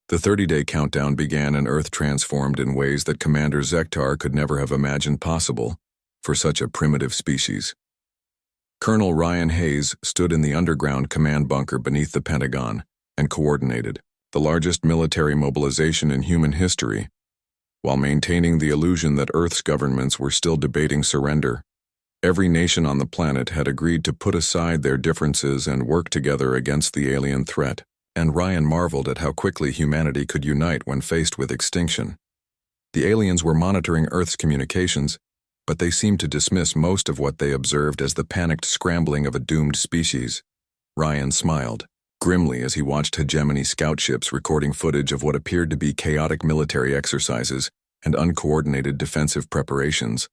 The 30-day countdown began and Earth transformed in ways that Commander Zektar could never have imagined possible for such a primitive species. Colonel Ryan Hayes stood in the underground command bunker beneath the Pentagon and coordinated the largest military mobilization in human history, while maintaining the illusion that Earth's governments were still debating surrender. Every nation on the planet had agreed to put aside their differences and work together against the alien threat, and Ryan marveled at how quickly humanity could unite when faced with extinction. The aliens were monitoring Earth's communications, but they seemed to dismiss most of what they observed as the panicked scrambling of a doomed species. Ryan smiled grimly as he watched hegemony scout ships recording footage of what appeared to be chaotic military exercises and uncoordinated defensive preparations.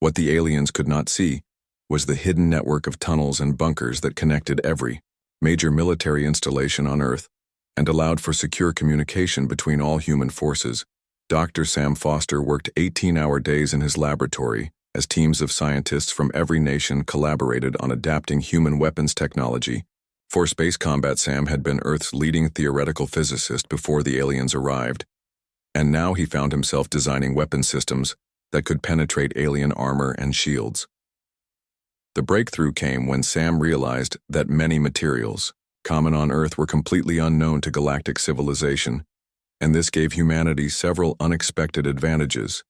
What the aliens could not see was the hidden network of tunnels and bunkers that connected every major military installation on Earth and allowed for secure communication between all human forces. Dr. Sam Foster worked 18-hour days in his laboratory as teams of scientists from every nation collaborated on adapting human weapons technology. For space combat, Sam had been Earth's leading theoretical physicist before the aliens arrived, and now he found himself designing weapon systems that could penetrate alien armor and shields. The breakthrough came when Sam realized that many materials common on Earth were completely unknown to galactic civilization, and this gave humanity several unexpected advantages.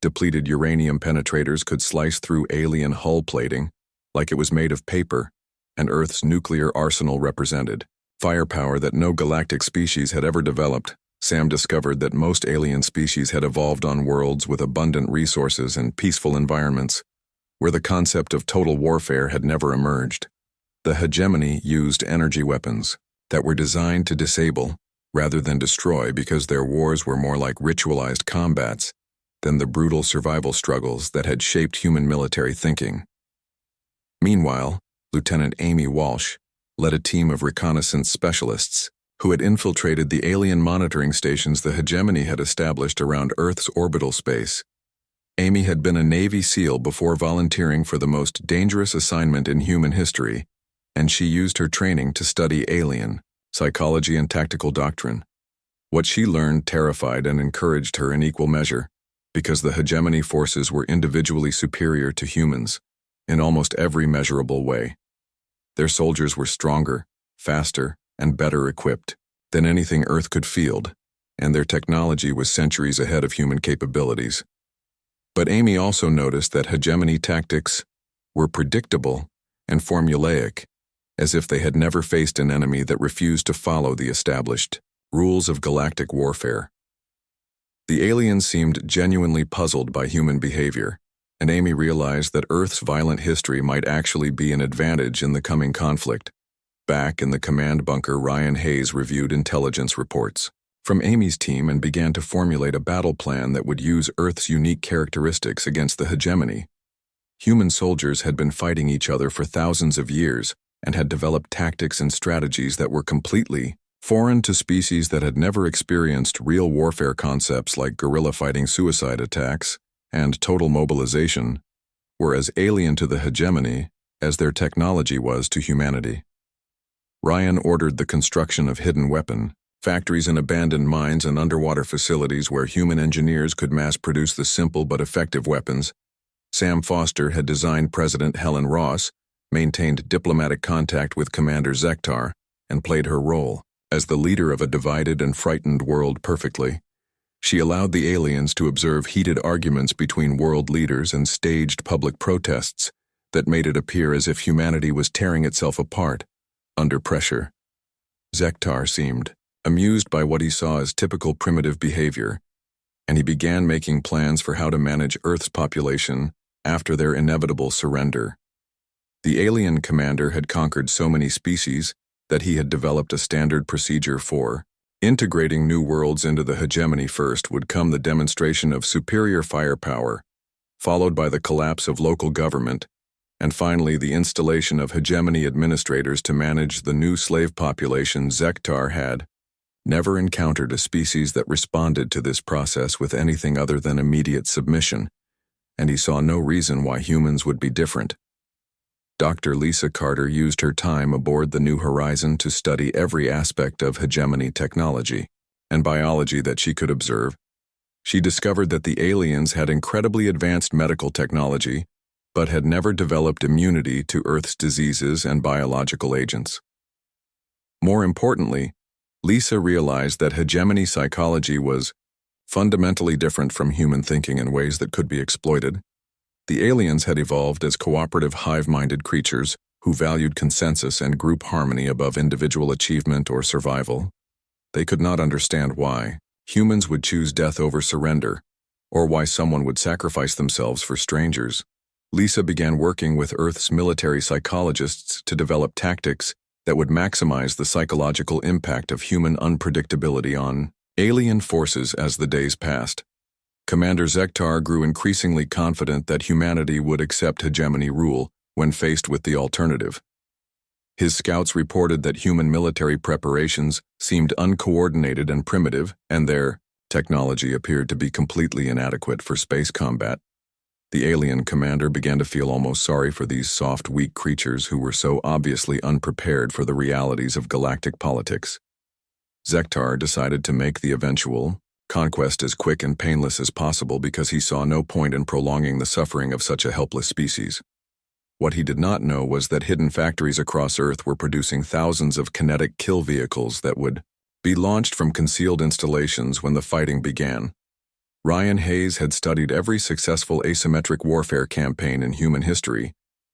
Depleted uranium penetrators could slice through alien hull plating like it was made of paper, and Earth's nuclear arsenal represented firepower that no galactic species had ever developed. Sam discovered that most alien species had evolved on worlds with abundant resources and peaceful environments, where the concept of total warfare had never emerged. The hegemony used energy weapons that were designed to disable rather than destroy because their wars were more like ritualized combats than the brutal survival struggles that had shaped human military thinking. Meanwhile, Lieutenant Amy Walsh led a team of reconnaissance specialists who had infiltrated the alien monitoring stations the hegemony had established around Earth's orbital space. Amy had been a Navy SEAL before volunteering for the most dangerous assignment in human history, and she used her training to study alien psychology and tactical doctrine. What she learned terrified and encouraged her in equal measure, because the hegemony forces were individually superior to humans in almost every measurable way. Their soldiers were stronger, faster, and better equipped than anything Earth could field, and their technology was centuries ahead of human capabilities. But Amy also noticed that hegemony tactics were predictable and formulaic, as if they had never faced an enemy that refused to follow the established rules of galactic warfare. The aliens seemed genuinely puzzled by human behavior, and Amy realized that Earth's violent history might actually be an advantage in the coming conflict. Back in the command bunker, Ryan Hayes reviewed intelligence reports from Amy's team and began to formulate a battle plan that would use Earth's unique characteristics against the hegemony. Human soldiers had been fighting each other for thousands of years and had developed tactics and strategies that were completely foreign to species that had never experienced real warfare. Concepts like guerrilla fighting, suicide attacks, and total mobilization were as alien to the hegemony as their technology was to humanity. Ryan ordered the construction of hidden weapon factories in abandoned mines and underwater facilities where human engineers could mass-produce the simple but effective weapons. Sam Foster had designed President Helen Ross, maintained diplomatic contact with Commander Zektar, and played her role as the leader of a divided and frightened world perfectly. She allowed the aliens to observe heated arguments between world leaders and staged public protests that made it appear as if humanity was tearing itself apart under pressure. Zektar seemed amused by what he saw as typical primitive behavior, and he began making plans for how to manage Earth's population after their inevitable surrender. The alien commander had conquered so many species that he had developed a standard procedure for integrating new worlds into the hegemony. First would come the demonstration of superior firepower, followed by the collapse of local government, and finally the installation of hegemony administrators to manage the new slave population. Zektar had never encountered a species that responded to this process with anything other than immediate submission, and he saw no reason why humans would be different. Dr. Lisa Carter used her time aboard the New Horizon to study every aspect of hegemony technology. and biology that she could observe, she discovered that the aliens had incredibly advanced medical technology, but had never developed immunity to Earth's diseases and biological agents. More importantly, Lisa realized that hegemony psychology was fundamentally different from human thinking in ways that could be exploited. The aliens had evolved as cooperative, hive-minded creatures who valued consensus and group harmony above individual achievement or survival. They could not understand why humans would choose death over surrender, or why someone would sacrifice themselves for strangers. Lisa began working with Earth's military psychologists to develop tactics that would maximize the psychological impact of human unpredictability on alien forces. As the days passed, Commander Zektar grew increasingly confident that humanity would accept hegemony rule when faced with the alternative. His scouts reported that human military preparations seemed uncoordinated and primitive, and their technology appeared to be completely inadequate for space combat. The alien commander began to feel almost sorry for these soft, weak creatures who were so obviously unprepared for the realities of galactic politics. Zektar decided to make the eventual conquest as quick and painless as possible because he saw no point in prolonging the suffering of such a helpless species. What he did not know was that hidden factories across Earth were producing thousands of kinetic kill vehicles that would be launched from concealed installations when the fighting began. Ryan Hayes had studied every successful asymmetric warfare campaign in human history,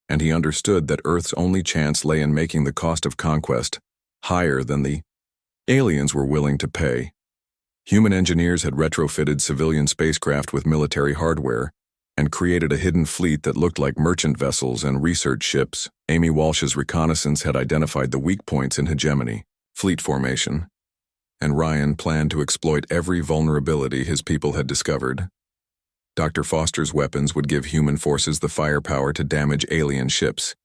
and he understood that Earth's only chance lay in making the cost of conquest higher than the aliens were willing to pay. Human engineers had retrofitted civilian spacecraft with military hardware and created a hidden fleet that looked like merchant vessels and research ships. Amy Walsh's reconnaissance had identified the weak points in hegemony, fleet formation, and Ryan planned to exploit every vulnerability his people had discovered. Dr. Foster's weapons would give human forces the firepower to damage alien ships,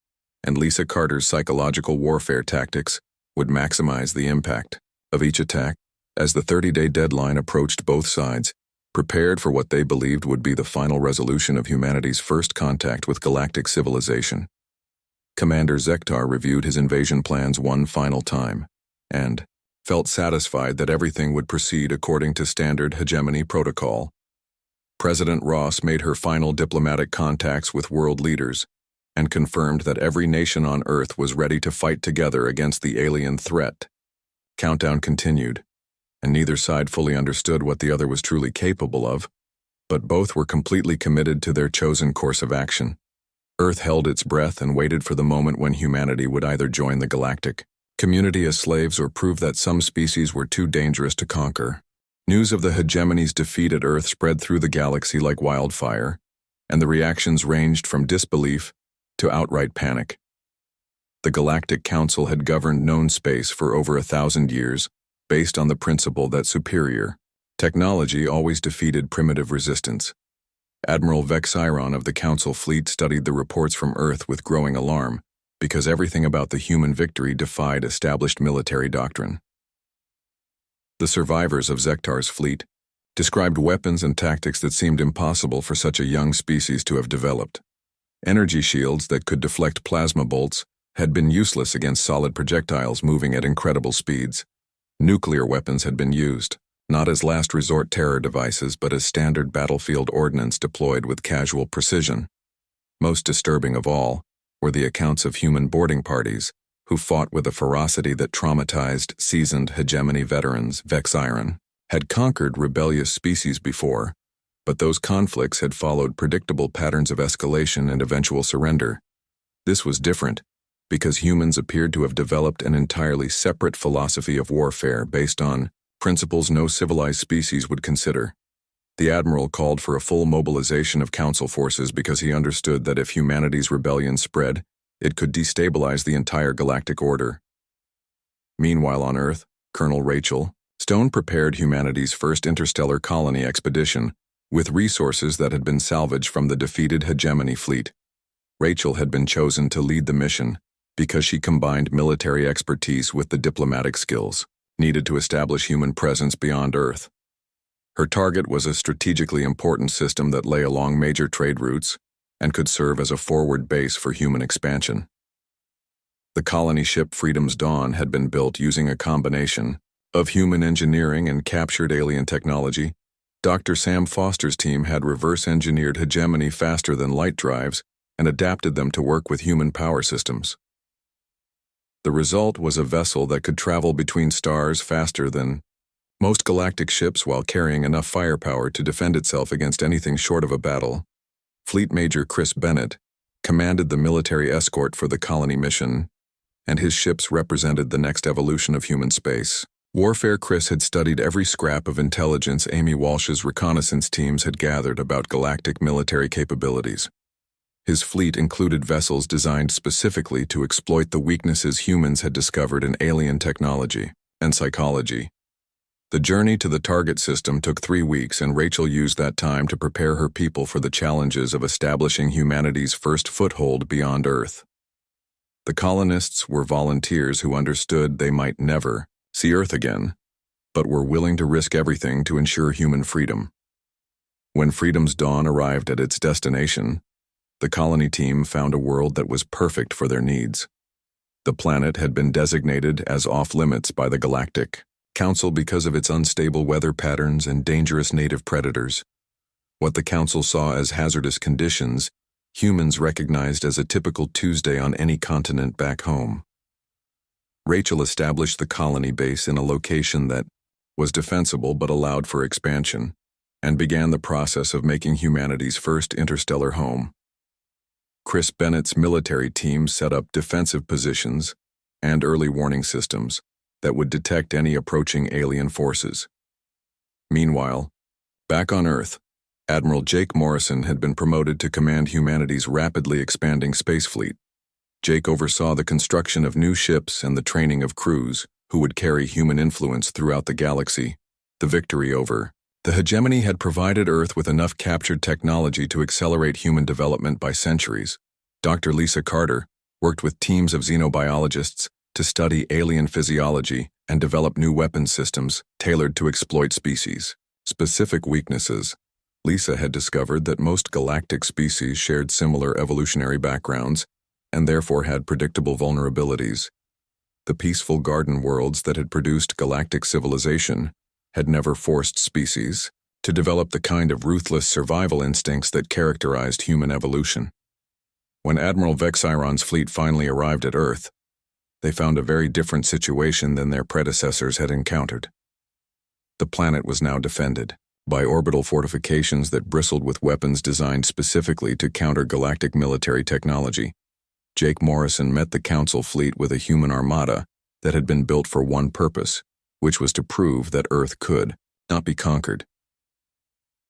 and Lisa Carter's psychological warfare tactics would maximize the impact of each attack. As the 30-day deadline approached, both sides prepared for what they believed would be the final resolution of humanity's first contact with galactic civilization. Commander Zektar reviewed his invasion plans one final time, and felt satisfied that everything would proceed according to standard hegemony protocol. President Ross made her final diplomatic contacts with world leaders and confirmed that every nation on Earth was ready to fight together against the alien threat. Countdown continued, and neither side fully understood what the other was truly capable of, but both were completely committed to their chosen course of action. Earth held its breath and waited for the moment when humanity would either join the galactic community as slaves or prove that some species were too dangerous to conquer. News of the hegemony's defeat at Earth spread through the galaxy like wildfire, and the reactions ranged from disbelief to outright panic. The Galactic Council had governed known space for over 1,000 years, based on the principle that superior technology always defeated primitive resistance. Admiral Vexiron of the Council fleet studied the reports from Earth with growing alarm, because everything about the human victory defied established military doctrine. The survivors of Zektar's fleet described weapons and tactics that seemed impossible for such a young species to have developed. Energy shields that could deflect plasma bolts had been useless against solid projectiles moving at incredible speeds. Nuclear weapons had been used, not as last resort terror devices but as standard battlefield ordnance deployed with casual precision. Most disturbing of all were the accounts of human boarding parties who fought with a ferocity that traumatized seasoned hegemony veterans. Vexiron had conquered rebellious species before, but those conflicts had followed predictable patterns of escalation and eventual surrender. This was different, because humans appeared to have developed an entirely separate philosophy of warfare based on principles no civilized species would consider. The Admiral called for a full mobilization of Council forces because he understood that if humanity's rebellion spread, it could destabilize the entire galactic order. Meanwhile on Earth, Colonel Rachel Stone prepared humanity's first interstellar colony expedition with resources that had been salvaged from the defeated hegemony fleet. Rachel had been chosen to lead the mission because she combined military expertise with the diplomatic skills needed to establish human presence beyond Earth. Her target was a strategically important system that lay along major trade routes and could serve as a forward base for human expansion. The colony ship Freedom's Dawn had been built using a combination of human engineering and captured alien technology, Dr. Sam Foster's team had reverse-engineered hegemony faster than light drives and adapted them to work with human power systems. The result was a vessel that could travel between stars faster than most galactic ships while carrying enough firepower to defend itself against anything short of a battle. Fleet Major Chris Bennett commanded the military escort for the colony mission, and his ships represented the next evolution of human space. Warfare Chris had studied every scrap of intelligence Amy Walsh's reconnaissance teams had gathered about galactic military capabilities. His fleet included vessels designed specifically to exploit the weaknesses humans had discovered in alien technology and psychology. The journey to the target system took 3 weeks, and Rachel used that time to prepare her people for the challenges of establishing humanity's first foothold beyond Earth. The colonists were volunteers who understood they might never see Earth again, but were willing to risk everything to ensure human freedom. When freedom's dawn arrived at its destination, the colony team found a world that was perfect for their needs. The planet had been designated as off-limits by the Galactic Council because of its unstable weather patterns and dangerous native predators. What the Council saw as hazardous conditions, humans recognized as a typical Tuesday on any continent back home. Rachel established the colony base in a location that was defensible but allowed for expansion, and began the process of making humanity's first interstellar home. Chris Bennett's military team set up defensive positions and early warning systems that would detect any approaching alien forces. Meanwhile, back on Earth, Admiral Jake Morrison had been promoted to command humanity's rapidly expanding space fleet. Jake oversaw the construction of new ships and the training of crews who would carry human influence throughout the galaxy. The victory over the hegemony had provided Earth with enough captured technology to accelerate human development by centuries. Dr. Lisa Carter worked with teams of xenobiologists to study alien physiology and develop new weapons systems tailored to exploit species' specific weaknesses. Lisa had discovered that most galactic species shared similar evolutionary backgrounds and therefore had predictable vulnerabilities. The peaceful garden worlds that had produced galactic civilization had never forced species to develop the kind of ruthless survival instincts that characterized human evolution. When Admiral Vexiron's fleet finally arrived at Earth, they found a very different situation than their predecessors had encountered. The planet was now defended by orbital fortifications that bristled with weapons designed specifically to counter galactic military technology. Jake Morrison met the Council fleet with a human armada that had been built for one purpose, which was to prove that Earth could not be conquered.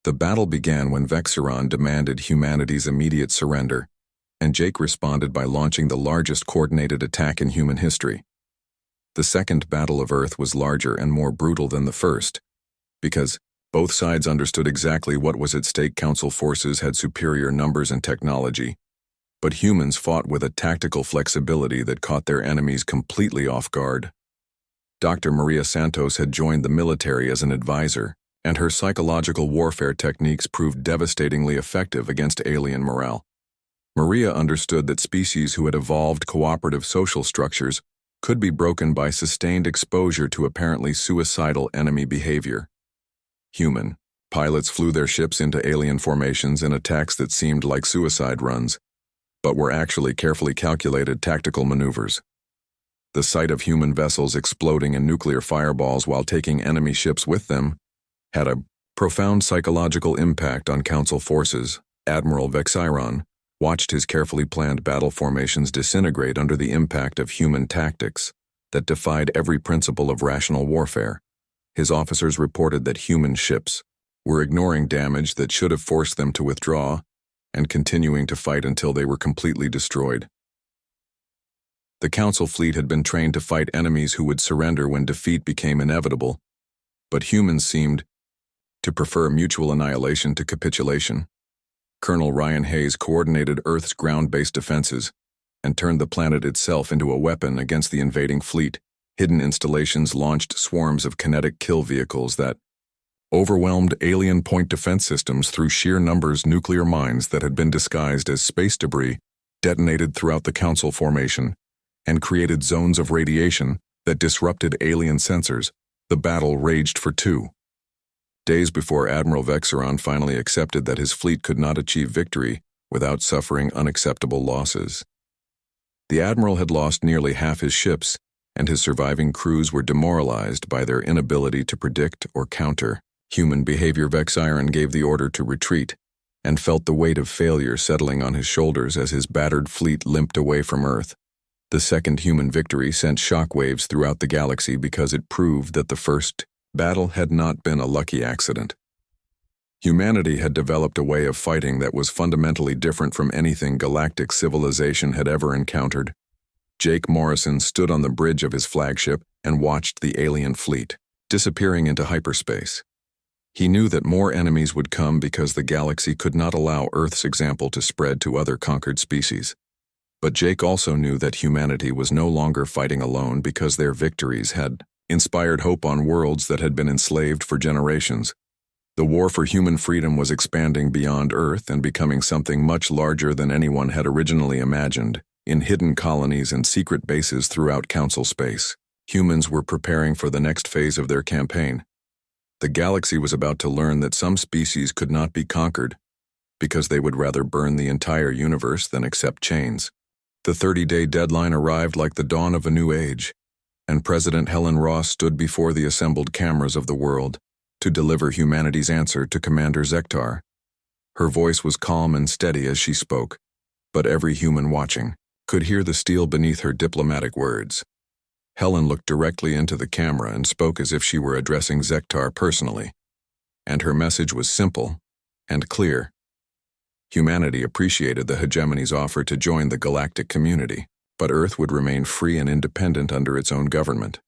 The battle began when Vexiron demanded humanity's immediate surrender, and Jake responded by launching the largest coordinated attack in human history. The Second Battle of Earth was larger and more brutal than the first, because both sides understood exactly what was at stake. Council forces had superior numbers and technology, but humans fought with a tactical flexibility that caught their enemies completely off guard. Dr. Maria Santos had joined the military as an advisor, and her psychological warfare techniques proved devastatingly effective against alien morale. Maria understood that species who had evolved cooperative social structures could be broken by sustained exposure to apparently suicidal enemy behavior. Human pilots flew their ships into alien formations in attacks that seemed like suicide runs, but were actually carefully calculated tactical maneuvers. The sight of human vessels exploding in nuclear fireballs while taking enemy ships with them had a profound psychological impact on Council forces. Admiral Vexiron watched his carefully planned battle formations disintegrate under the impact of human tactics that defied every principle of rational warfare. His officers reported that human ships were ignoring damage that should have forced them to withdraw and continuing to fight until they were completely destroyed. The Council fleet had been trained to fight enemies who would surrender when defeat became inevitable, but humans seemed to prefer mutual annihilation to capitulation. Colonel Ryan Hayes coordinated Earth's ground-based defenses and turned the planet itself into a weapon against the invading fleet. Hidden installations launched swarms of kinetic kill vehicles that overwhelmed alien point defense systems through sheer numbers. Nuclear mines that had been disguised as space debris detonated throughout the Council formation and created zones of radiation that disrupted alien sensors. The battle raged for 2 days before Admiral Vexeron finally accepted that his fleet could not achieve victory without suffering unacceptable losses. The Admiral had lost nearly half his ships, and his surviving crews were demoralized by their inability to predict or counter human behavior. Vexeron gave the order to retreat, and felt the weight of failure settling on his shoulders as his battered fleet limped away from Earth. The second human victory sent shockwaves throughout the galaxy because it proved that the first battle had not been a lucky accident. Humanity had developed a way of fighting that was fundamentally different from anything galactic civilization had ever encountered. Jake Morrison stood on the bridge of his flagship and watched the alien fleet disappearing into hyperspace. He knew that more enemies would come because the galaxy could not allow Earth's example to spread to other conquered species. But Jake also knew that humanity was no longer fighting alone because their victories had inspired hope on worlds that had been enslaved for generations. The war for human freedom was expanding beyond Earth and becoming something much larger than anyone had originally imagined. In hidden colonies and secret bases throughout Council space, humans were preparing for the next phase of their campaign. The galaxy was about to learn that some species could not be conquered because they would rather burn the entire universe than accept chains. The 30-day deadline arrived like the dawn of a new age, and President Helen Ross stood before the assembled cameras of the world to deliver humanity's answer to Commander Zektar. Her voice was calm and steady as she spoke, but every human watching could hear the steel beneath her diplomatic words. Helen looked directly into the camera and spoke as if she were addressing Zektar personally, and her message was simple and clear. Humanity appreciated the hegemony's offer to join the galactic community, but Earth would remain free and independent under its own government.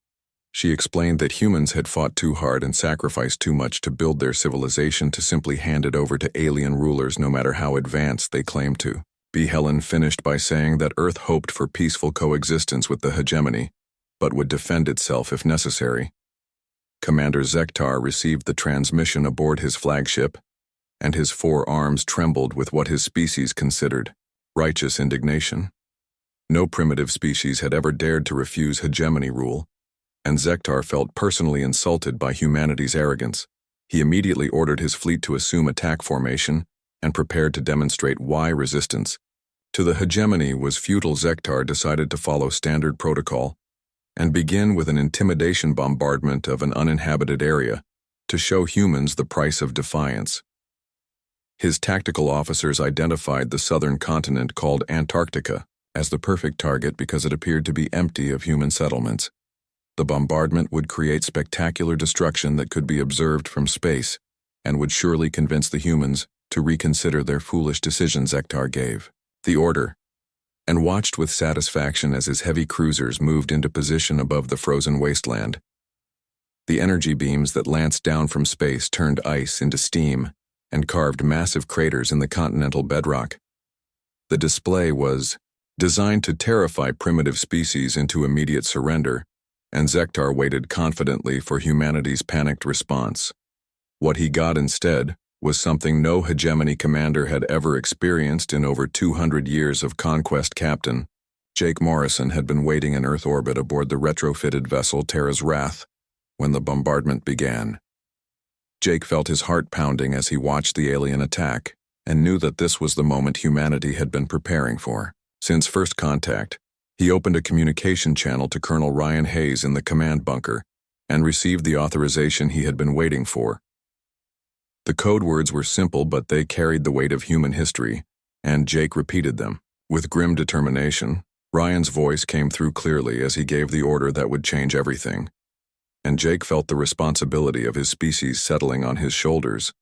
She explained that humans had fought too hard and sacrificed too much to build their civilization to simply hand it over to alien rulers no matter how advanced they claimed to be. Helen finished by saying that Earth hoped for peaceful coexistence with the hegemony, but would defend itself if necessary. Commander Zektar received the transmission aboard his flagship, and his 4 arms trembled with what his species considered righteous indignation. No primitive species had ever dared to refuse hegemony rule, and Zektar felt personally insulted by humanity's arrogance. He immediately ordered his fleet to assume attack formation and prepared to demonstrate why resistance to the hegemony was futile. Zektar decided to follow standard protocol and begin with an intimidation bombardment of an uninhabited area to show humans the price of defiance. His tactical officers identified the southern continent called Antarctica as the perfect target because it appeared to be empty of human settlements. The bombardment would create spectacular destruction that could be observed from space and would surely convince the humans to reconsider their foolish decisions. Zektar gave the order and watched with satisfaction as his heavy cruisers moved into position above the frozen wasteland. The energy beams that lanced down from space turned ice into steam and carved massive craters in the continental bedrock. The display was designed to terrify primitive species into immediate surrender, and Zektar waited confidently for humanity's panicked response. What he got instead was something no hegemony commander had ever experienced in over 200 years of conquest. Captain Jake Morrison had been waiting in Earth orbit aboard the retrofitted vessel Terra's Wrath when the bombardment began. Jake felt his heart pounding as he watched the alien attack and knew that this was the moment humanity had been preparing for. Since first contact, he opened a communication channel to Colonel Ryan Hayes in the command bunker and received the authorization he had been waiting for. The code words were simple, but they carried the weight of human history, and Jake repeated them. With grim determination, Ryan's voice came through clearly as he gave the order that would change everything. And Jake felt the responsibility of his species settling on his shoulders.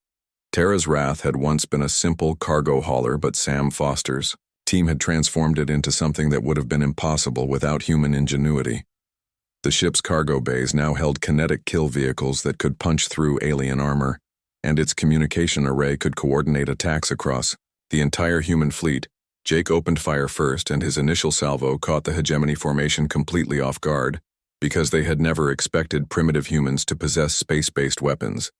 Terra's Wrath had once been a simple cargo hauler, but Sam Foster's team had transformed it into something that would have been impossible without human ingenuity. The ship's cargo bays now held kinetic kill vehicles that could punch through alien armor, and its communication array could coordinate attacks across the entire human fleet. Jake opened fire first, and his initial salvo caught the hegemony formation completely off guard, because they had never expected primitive humans to possess space-based weapons.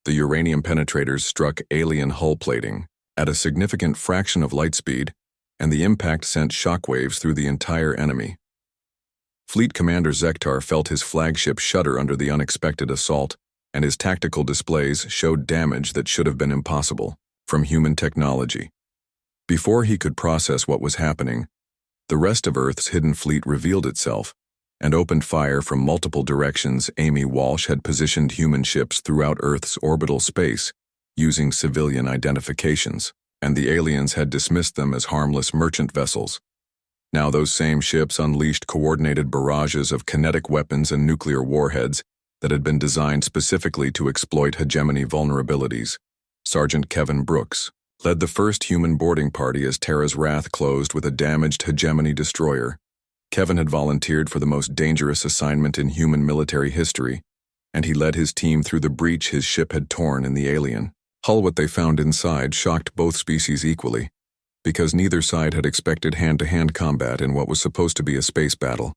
The uranium penetrators struck alien hull plating at a significant fraction of light speed, and the impact sent shockwaves through the entire enemy. Fleet Commander Zektar felt his flagship shudder under the unexpected assault, and his tactical displays showed damage that should have been impossible from human technology. Before he could process what was happening, the rest of Earth's hidden fleet revealed itself and opened fire from multiple directions. Amy Walsh had positioned human ships throughout Earth's orbital space using civilian identifications, and the aliens had dismissed them as harmless merchant vessels. Now those same ships unleashed coordinated barrages of kinetic weapons and nuclear warheads that had been designed specifically to exploit hegemony vulnerabilities. Sergeant Kevin Brooks led the first human boarding party as Terra's wrath closed with a damaged hegemony destroyer. Kevin had volunteered for the most dangerous assignment in human military history, and he led his team through the breach his ship had torn in the alien hull. What they found inside shocked both species equally, because neither side had expected hand-to-hand combat in what was supposed to be a space battle.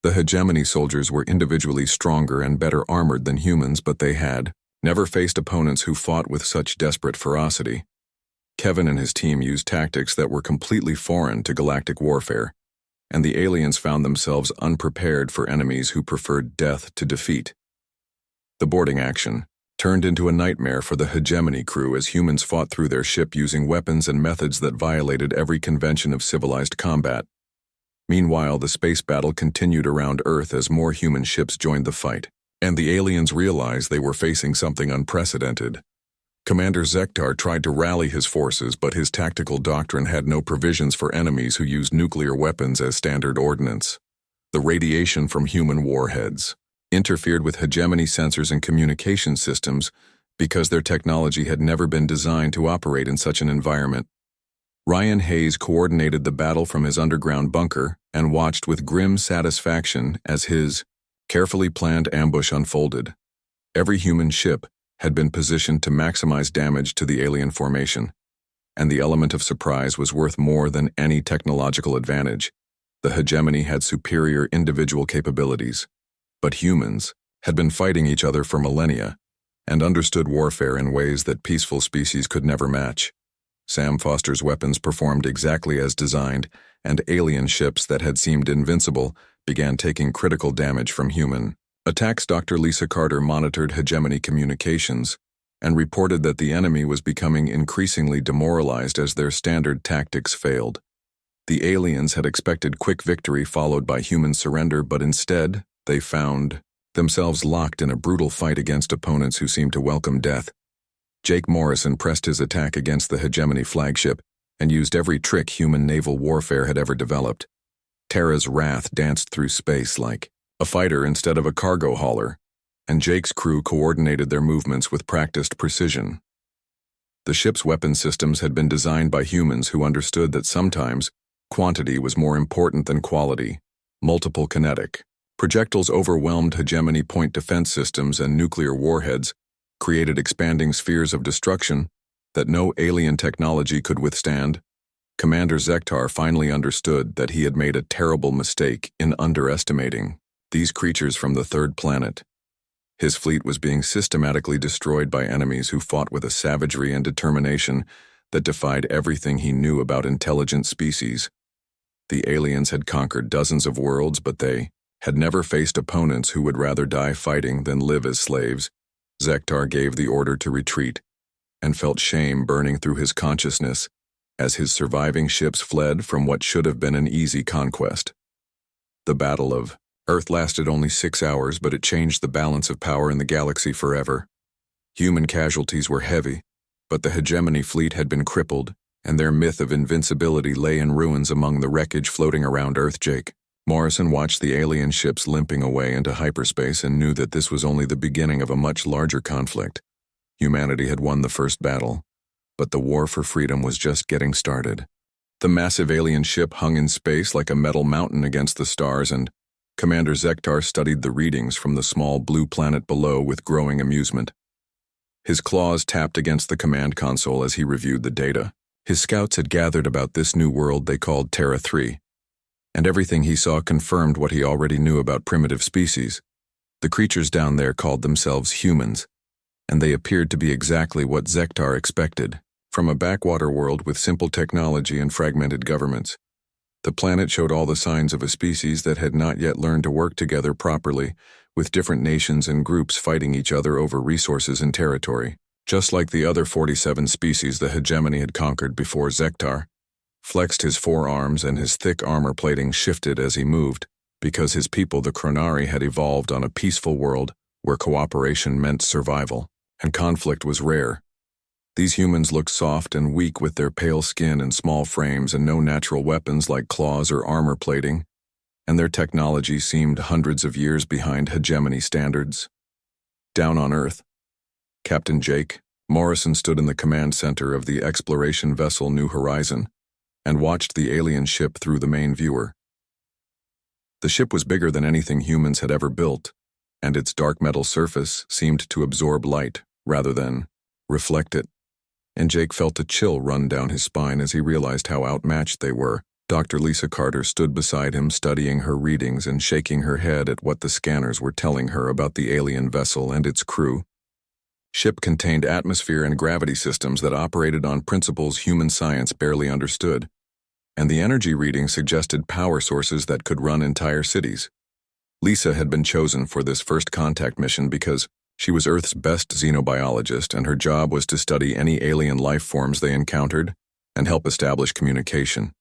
The hegemony soldiers were individually stronger and better armored than humans, but they had never faced opponents who fought with such desperate ferocity. Kevin and his team used tactics that were completely foreign to galactic warfare, and the aliens found themselves unprepared for enemies who preferred death to defeat. The boarding action turned into a nightmare for the hegemony crew as humans fought through their ship using weapons and methods that violated every convention of civilized combat. Meanwhile, the space battle continued around Earth as more human ships joined the fight, and the aliens realized they were facing something unprecedented. Commander Zektar tried to rally his forces, but his tactical doctrine had no provisions for enemies who used nuclear weapons as standard ordnance. The radiation from human warheads interfered with hegemony sensors and communication systems because their technology had never been designed to operate in such an environment. Ryan Hayes coordinated the battle from his underground bunker and watched with grim satisfaction as his carefully planned ambush unfolded. Every human ship had been positioned to maximize damage to the alien formation, and the element of surprise was worth more than any technological advantage. The hegemony had superior individual capabilities, but humans had been fighting each other for millennia and understood warfare in ways that peaceful species could never match. Sam Foster's weapons performed exactly as designed, and alien ships that had seemed invincible began taking critical damage from human attacks. Dr. Lisa Carter monitored hegemony communications and reported that the enemy was becoming increasingly demoralized as their standard tactics failed. The aliens had expected quick victory followed by human surrender, but instead, they found themselves locked in a brutal fight against opponents who seemed to welcome death. Jake Morrison pressed his attack against the hegemony flagship and used every trick human naval warfare had ever developed. Terra's wrath danced through space like a fighter instead of a cargo hauler, and Jake's crew coordinated their movements with practiced precision. The ship's weapon systems had been designed by humans who understood that sometimes quantity was more important than quality. Multiple kinetic projectiles overwhelmed hegemony point defense systems, and nuclear warheads created expanding spheres of destruction that no alien technology could withstand. Commander Zektar finally understood that he had made a terrible mistake in underestimating these creatures from the third planet. His fleet was being systematically destroyed by enemies who fought with a savagery and determination that defied everything he knew about intelligent species. The aliens had conquered dozens of worlds, but they had never faced opponents who would rather die fighting than live as slaves. Zektar gave the order to retreat and felt shame burning through his consciousness as his surviving ships fled from what should have been an easy conquest. The Battle of Earth lasted only 6 hours, but it changed the balance of power in the galaxy forever. Human casualties were heavy, but the hegemony fleet had been crippled, and their myth of invincibility lay in ruins among the wreckage floating around Earth. Jake Morrison watched the alien ships limping away into hyperspace and knew that this was only the beginning of a much larger conflict. Humanity had won the first battle, but the war for freedom was just getting started. The massive alien ship hung in space like a metal mountain against the stars, and Commander Zektar studied the readings from the small blue planet below with growing amusement. His claws tapped against the command console as he reviewed the data. His scouts had gathered about this new world they called Terra 3, and everything he saw confirmed what he already knew about primitive species. The creatures down there called themselves humans, and they appeared to be exactly what Zektar expected from a backwater world with simple technology and fragmented governments. The planet showed all the signs of a species that had not yet learned to work together properly, with different nations and groups fighting each other over resources and territory. Just like the other 47 species the hegemony had conquered before Zektar flexed his forearms and his thick armor plating shifted as he moved, because his people, the Chronari, had evolved on a peaceful world where cooperation meant survival, and conflict was rare. These humans looked soft and weak with their pale skin and small frames and no natural weapons like claws or armor plating, and their technology seemed hundreds of years behind hegemony standards. Down on Earth, Captain Jake Morrison stood in the command center of the exploration vessel New Horizon and watched the alien ship through the main viewer. The ship was bigger than anything humans had ever built, and its dark metal surface seemed to absorb light rather than reflect it. And Jake felt a chill run down his spine as he realized how outmatched they were. Dr. Lisa Carter stood beside him, studying her readings and shaking her head at what the scanners were telling her about the alien vessel and its crew. Ship contained atmosphere and gravity systems that operated on principles human science barely understood, and the energy reading suggested power sources that could run entire cities. Lisa had been chosen for this first contact mission because she was Earth's best xenobiologist, and her job was to study any alien life forms they encountered and help establish communication.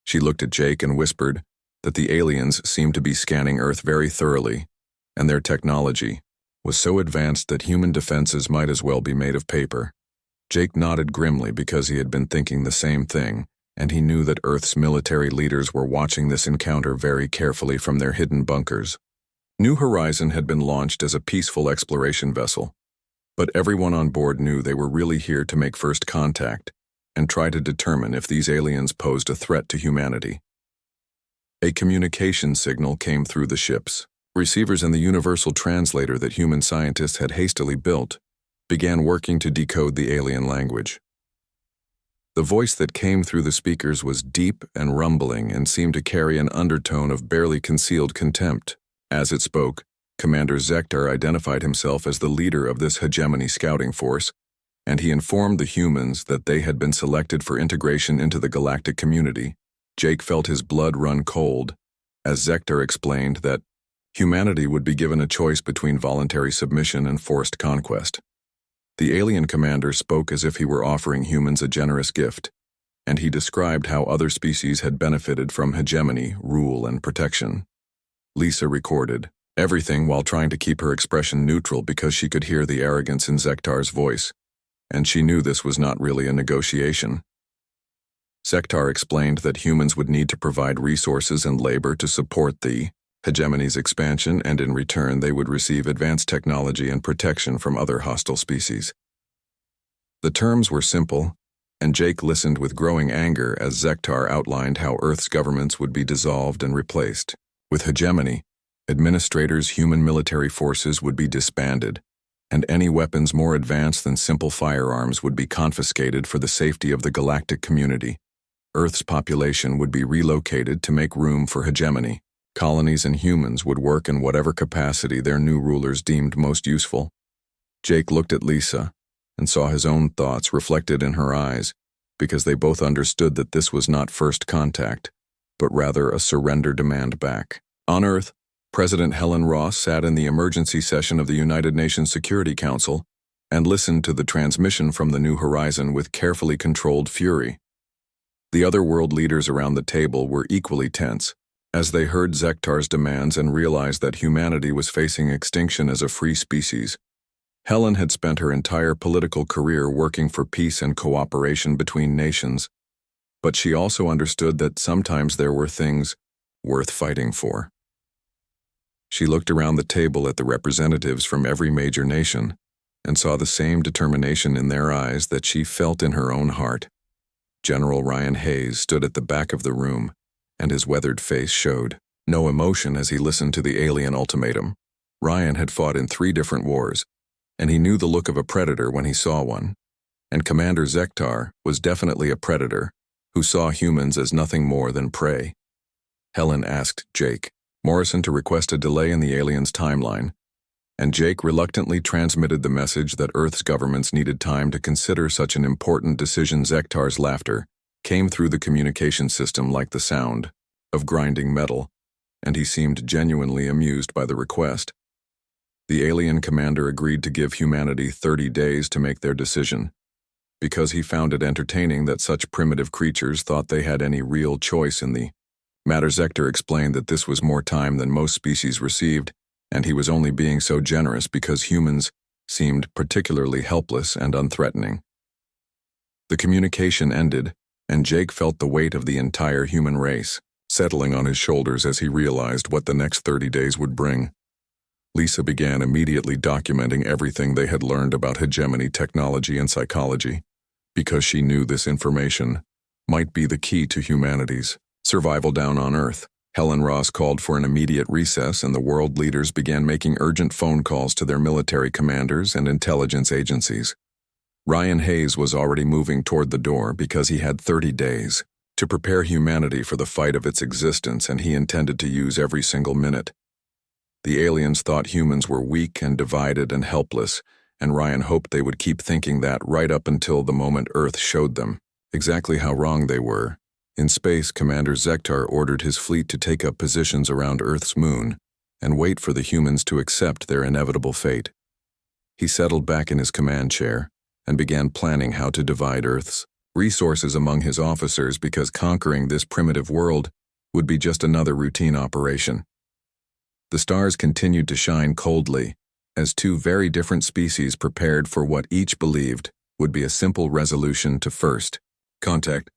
She looked at Jake and whispered that the aliens seemed to be scanning Earth very thoroughly, and their technology was so advanced that human defenses might as well be made of paper. Jake nodded grimly because he had been thinking the same thing, and he knew that Earth's military leaders were watching this encounter very carefully from their hidden bunkers. New Horizon had been launched as a peaceful exploration vessel, but everyone on board knew they were really here to make first contact and try to determine if these aliens posed a threat to humanity. A communication signal came through the ships. Receivers and the universal translator that human scientists had hastily built began working to decode the alien language. The voice that came through the speakers was deep and rumbling and seemed to carry an undertone of barely concealed contempt. As it spoke, Commander Zektar identified himself as the leader of this hegemony scouting force, and he informed the humans that they had been selected for integration into the galactic community. Jake felt his blood run cold as Zektar explained that humanity would be given a choice between voluntary submission and forced conquest. The alien commander spoke as if he were offering humans a generous gift, and he described how other species had benefited from hegemony, rule, and protection. Lisa recorded everything while trying to keep her expression neutral because she could hear the arrogance in Zektar's voice, and she knew this was not really a negotiation. Zektar explained that humans would need to provide resources and labor to support the hegemony's expansion, and in return they would receive advanced technology and protection from other hostile species. The terms were simple, and Jake listened with growing anger as Zektar outlined how Earth's governments would be dissolved and replaced. With hegemony, administrators' human military forces would be disbanded, and any weapons more advanced than simple firearms would be confiscated for the safety of the galactic community. Earth's population would be relocated to make room for hegemony. Colonies and humans would work in whatever capacity their new rulers deemed most useful. Jake looked at Lisa and saw his own thoughts reflected in her eyes, because they both understood that this was not first contact, but rather a surrender demand back. On Earth, President Helen Ross sat in the emergency session of the United Nations Security Council and listened to the transmission from the New Horizon with carefully controlled fury. The other world leaders around the table were equally tense, as they heard Zektar's demands and realized that humanity was facing extinction as a free species. Helen had spent her entire political career working for peace and cooperation between nations, but she also understood that sometimes there were things worth fighting for. She looked around the table at the representatives from every major nation and saw the same determination in their eyes that she felt in her own heart. General Ryan Hayes stood at the back of the room, and his weathered face showed no emotion as he listened to the alien ultimatum. Ryan had fought in 3 different wars, and he knew the look of a predator when he saw one. And Commander Zektar was definitely a predator who saw humans as nothing more than prey. Helen asked Jake Morrison to request a delay in the aliens' timeline, and Jake reluctantly transmitted the message that Earth's governments needed time to consider such an important decision. Zektar's laughter came through the communication system like the sound of grinding metal, and he seemed genuinely amused by the request. The alien commander agreed to give humanity 30 days to make their decision, because he found it entertaining that such primitive creatures thought they had any real choice in the matter. Zector explained that this was more time than most species received, and he was only being so generous because humans seemed particularly helpless and unthreatening. The communication ended, and Jake felt the weight of the entire human race settling on his shoulders as he realized what the next 30 days would bring. Lisa began immediately documenting everything they had learned about hegemony technology and psychology, because she knew this information might be the key to humanity's survival down on Earth. Helen Ross called for an immediate recess, and the world leaders began making urgent phone calls to their military commanders and intelligence agencies. Ryan Hayes was already moving toward the door because he had 30 days to prepare humanity for the fight of its existence, and he intended to use every single minute. The aliens thought humans were weak and divided and helpless, and Ryan hoped they would keep thinking that right up until the moment Earth showed them exactly how wrong they were. In space, Commander Zector ordered his fleet to take up positions around Earth's moon and wait for the humans to accept their inevitable fate. He settled back in his command chair and began planning how to divide Earth's resources among his officers, because conquering this primitive world would be just another routine operation. The stars continued to shine coldly as two very different species prepared for what each believed would be a simple resolution to first contact.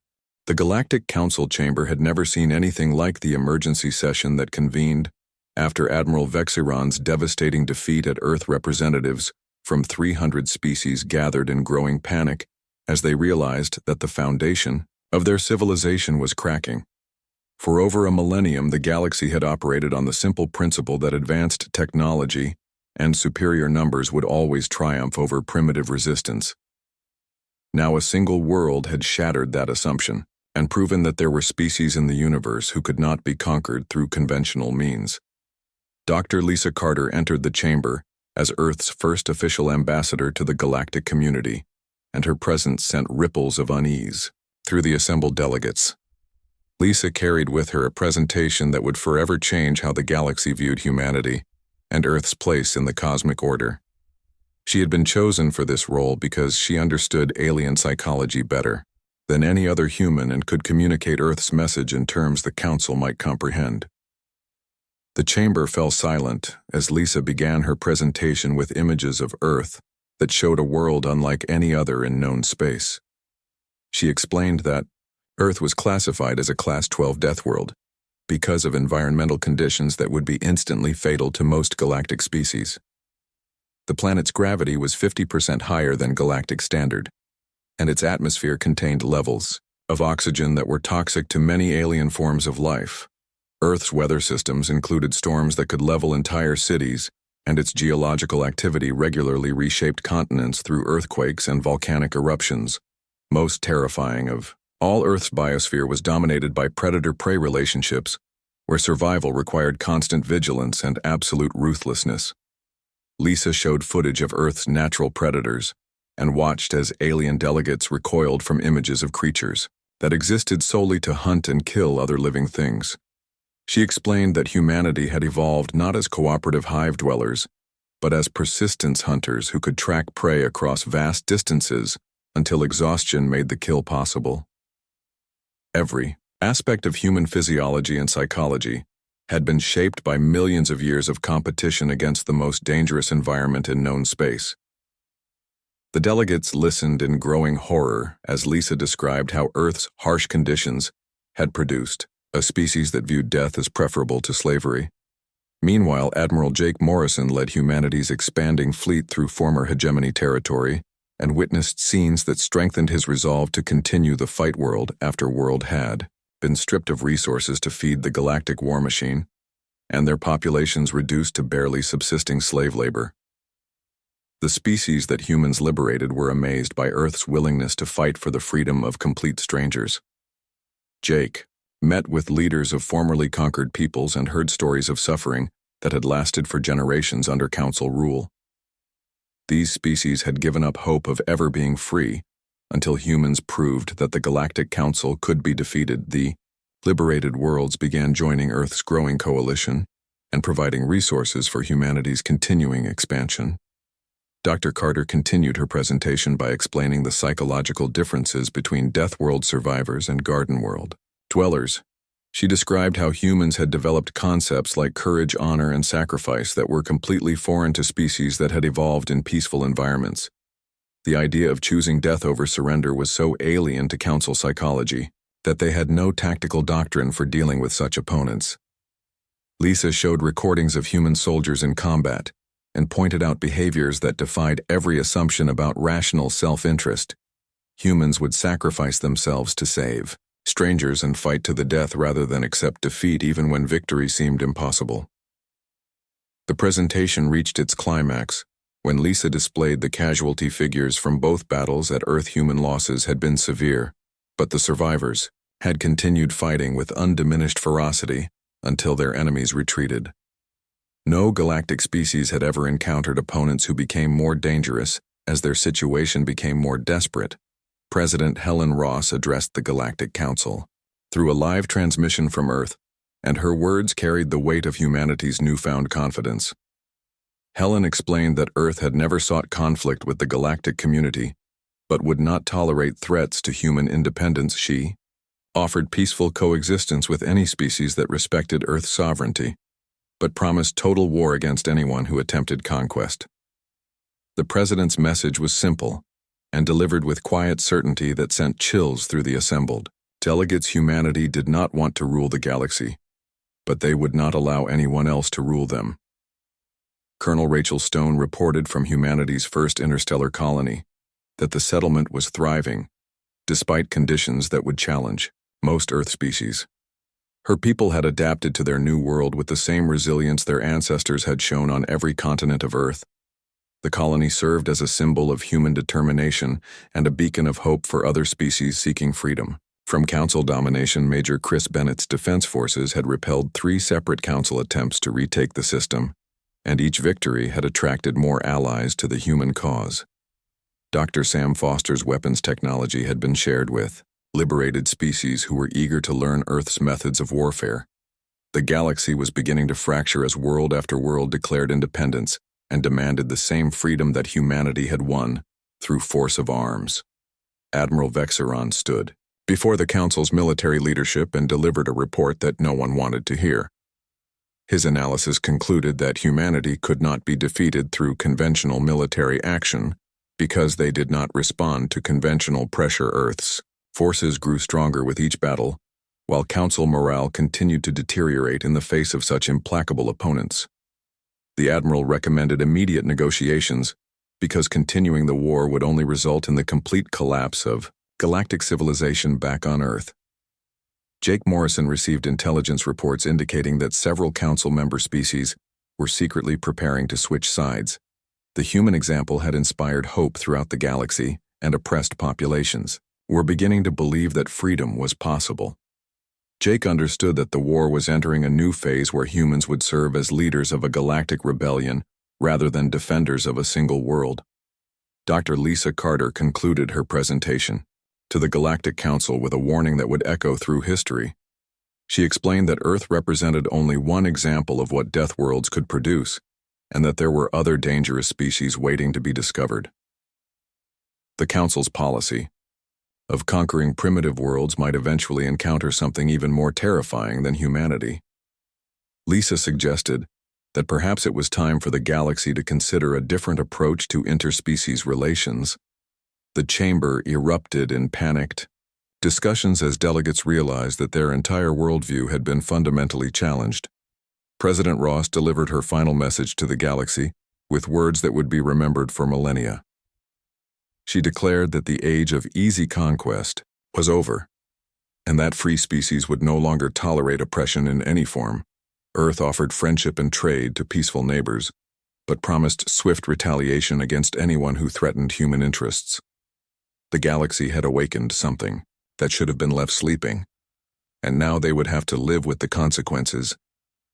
The Galactic Council chamber had never seen anything like the emergency session that convened after Admiral Vexiron's devastating defeat at Earth. Representatives from 300 species gathered in growing panic as they realized that the foundation of their civilization was cracking. For over a millennium, the galaxy had operated on the simple principle that advanced technology and superior numbers would always triumph over primitive resistance. Now a single world had shattered that assumption and proven that there were species in the universe who could not be conquered through conventional means. Dr. Lisa Carter entered the chamber as Earth's first official ambassador to the galactic community, and her presence sent ripples of unease through the assembled delegates. Lisa carried with her a presentation that would forever change how the galaxy viewed humanity and Earth's place in the cosmic order. She had been chosen for this role because she understood alien psychology better than any other human and could communicate Earth's message in terms the Council might comprehend. The chamber fell silent as Lisa began her presentation with images of Earth that showed a world unlike any other in known space. She explained that Earth was classified as a Class 12 death world because of environmental conditions that would be instantly fatal to most galactic species. The planet's gravity was 50% higher than galactic standard, and its atmosphere contained levels of oxygen that were toxic to many alien forms of life. Earth's weather systems included storms that could level entire cities, and its geological activity regularly reshaped continents through earthquakes and volcanic eruptions. Most terrifying of all, Earth's biosphere was dominated by predator-prey relationships, where survival required constant vigilance and absolute ruthlessness. Lisa showed footage of Earth's natural predators and watched as alien delegates recoiled from images of creatures that existed solely to hunt and kill other living things. She explained that humanity had evolved not as cooperative hive dwellers, but as persistence hunters who could track prey across vast distances until exhaustion made the kill possible. Every aspect of human physiology and psychology had been shaped by millions of years of competition against the most dangerous environment in known space. The delegates listened in growing horror as Lisa described how Earth's harsh conditions had produced a species that viewed death as preferable to slavery. Meanwhile, Admiral Jake Morrison led humanity's expanding fleet through former hegemony territory and witnessed scenes that strengthened his resolve to continue the fight world after world had been stripped of resources to feed the galactic war machine, and their populations reduced to barely subsisting slave labor. The species that humans liberated were amazed by Earth's willingness to fight for the freedom of complete strangers. Jake met with leaders of formerly conquered peoples and heard stories of suffering that had lasted for generations under Council rule. These species had given up hope of ever being free until humans proved that the Galactic Council could be defeated. The liberated worlds began joining Earth's growing coalition and providing resources for humanity's continuing expansion. Dr. Carter continued her presentation by explaining the psychological differences between Deathworld survivors and Garden World dwellers. She described how humans had developed concepts like courage, honor, and sacrifice that were completely foreign to species that had evolved in peaceful environments. The idea of choosing death over surrender was so alien to Council psychology that they had no tactical doctrine for dealing with such opponents. Lisa showed recordings of human soldiers in combat and pointed out behaviors that defied every assumption about rational self-interest. Humans would sacrifice themselves to save strangers and fight to the death rather than accept defeat even when victory seemed impossible. The presentation reached its climax when Lisa displayed the casualty figures from both battles. At Earth, human losses had been severe, but the survivors had continued fighting with undiminished ferocity until their enemies retreated. No galactic species had ever encountered opponents who became more dangerous as their situation became more desperate. President Helen Ross addressed the Galactic Council through a live transmission from Earth, and her words carried the weight of humanity's newfound confidence. Helen explained that Earth had never sought conflict with the galactic community, but would not tolerate threats to human independence. She offered peaceful coexistence with any species that respected Earth's sovereignty, but promised total war against anyone who attempted conquest. The president's message was simple and delivered with quiet certainty that sent chills through the assembled delegates. Humanity did not want to rule the galaxy, but they would not allow anyone else to rule them. Colonel Rachel Stone reported from humanity's first interstellar colony that the settlement was thriving, despite conditions that would challenge most Earth species. Her people had adapted to their new world with the same resilience their ancestors had shown on every continent of Earth. The colony served as a symbol of human determination and a beacon of hope for other species seeking freedom. From Council domination, Major Chris Bennett's defense forces had repelled 3 separate Council attempts to retake the system, and each victory had attracted more allies to the human cause. Dr. Sam Foster's weapons technology had been shared with liberated species who were eager to learn Earth's methods of warfare. The galaxy was beginning to fracture as world after world declared independence and demanded the same freedom that humanity had won through force of arms. Admiral Vexeron stood before the Council's military leadership and delivered a report that no one wanted to hear. His analysis concluded that humanity could not be defeated through conventional military action because they did not respond to conventional pressure. Earth's forces grew stronger with each battle, while Council morale continued to deteriorate in the face of such implacable opponents. The Admiral recommended immediate negotiations because continuing the war would only result in the complete collapse of galactic civilization back on Earth. Jake Morrison received intelligence reports indicating that several Council member species were secretly preparing to switch sides. The human example had inspired hope throughout the galaxy, and oppressed populations were beginning to believe that freedom was possible. Jake understood that the war was entering a new phase where humans would serve as leaders of a galactic rebellion rather than defenders of a single world. Dr. Lisa Carter concluded her presentation to the Galactic Council with a warning that would echo through history. She explained that Earth represented only one example of what Deathworlds could produce, and that there were other dangerous species waiting to be discovered. The Council's policy of conquering primitive worlds might eventually encounter something even more terrifying than humanity. Lisa suggested that perhaps it was time for the galaxy to consider a different approach to interspecies relations. The chamber erupted in panicked discussions as delegates realized that their entire worldview had been fundamentally challenged. President Ross delivered her final message to the galaxy with words that would be remembered for millennia. She declared that the age of easy conquest was over, and that free species would no longer tolerate oppression in any form. Earth offered friendship and trade to peaceful neighbors, but promised swift retaliation against anyone who threatened human interests. The galaxy had awakened something that should have been left sleeping, and now they would have to live with the consequences.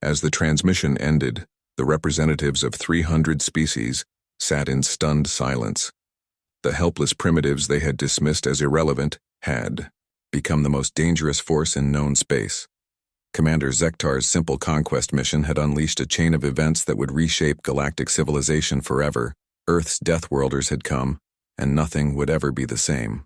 As the transmission ended, the representatives of 300 species sat in stunned silence. The helpless primitives they had dismissed as irrelevant had become the most dangerous force in known space. Commander Zektar's simple conquest mission had unleashed a chain of events that would reshape galactic civilization forever. Earth's Deathworlders had come, and nothing would ever be the same.